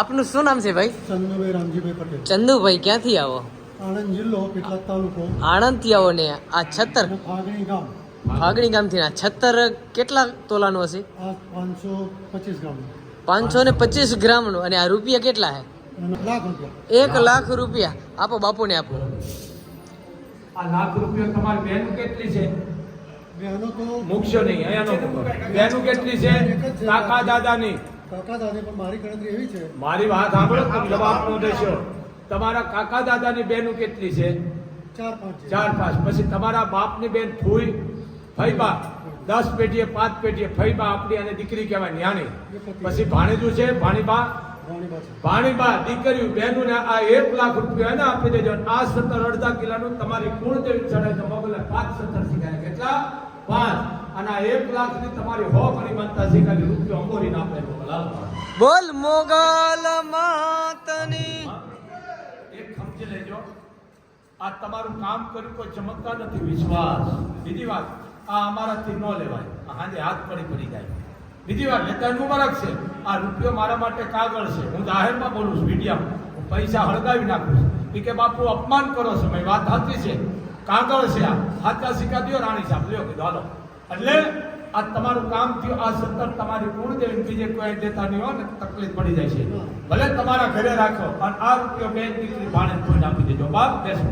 આપનું શું નામ છે ભાઈ? ચંદુભાઈ રામજીભાઈ પટેલ. ચંદુભાઈ, ક્યાંથી આવો? આણંદ જિલ્લો, પેટલાદ તાલુકો, આણંદથી આવો ને આ છત્તર અને ફાગણી ગામ. ફાગણી ગામથી ના છત્તર કેટલા તોલાનું હશે? આ 525 ગ્રામ. 525 ગ્રામનું. અને આ રૂપિયા કેટલા છે? અને લાખ રૂપિયા. 1 લાખ રૂપિયા. આપો બાપુને આપો. આ લાખ રૂપિયા તમારી બેન કેટલી છે? બહેનો તો મૂકશો નહીં, અહીંયા બેનું કેટલી છે? કાકા દાદાની. કાકા દાદા, પણ મારી ગણતરી એવી છે, મારી વાત સાંભળો, તમે જવાબ નો દેશો. તમારા કાકા દાદાની બેનું કેટલી છે? 4-5 છે. 4-5. પછી તમારા બાપની બેન ફૂઈ ફઈબા 10 પેટીએ 5 પેટીએ ફઈબા આપણી અને દીકરી કહેવાય ન્યાની. પછી ભાણેજું છે ભાણીબા. રાણીબા છે. ભાણીબા દીકરીઓ બહેનો ને આ 1 લાખ રૂપિયા એને આપી દેજો. આ 17 અડધા કિલોનું તમારી કુળદેવી ચડાય તો મોગલે 5-17 શીખાય. કેટલા? 5. અને આ 1 લાખ ની તમારી 100 ગણી બનતા શીખાય. રૂપિયો અંગોરીને આપણે મોકલાવ. બોલ મોગલ માતની. એક સમજી લેજો, આ તમારું કામ કર્યું કોઈ ચમત્કાર નથી, વિશ્વાસ. બીજી વાત, આ અમારાથી ન લેવાય. હાજે હાથ પડી જાય. બીજી વાત, લેતા મુબારક છે. આ રૂપિયો મારા માટે કાગળ છે. હું જાહેરમાં બોલું છું, મીડિયામાં. હું પૈસા હળગાવી નાખું છું. એ કે બાપુ અપમાન કરો છો. મેં વાત સાચી છે, કાગળ છે. આ સાચા સિક્કા દ્યો રાણી સાહેબ, લ્યો કીધું હાલો. એટલે આ તમારું કામ થયું. આ 17 તમારી કુળદેવી, બીજે કોઈ દેતા નહીં હોય ને તકલીફ પડી જાય છે. ભલે તમારા ઘરે રાખો અને આ રૂપિયો બેન દીકરી ભાણે આપી દેજો. બાપ બેસો.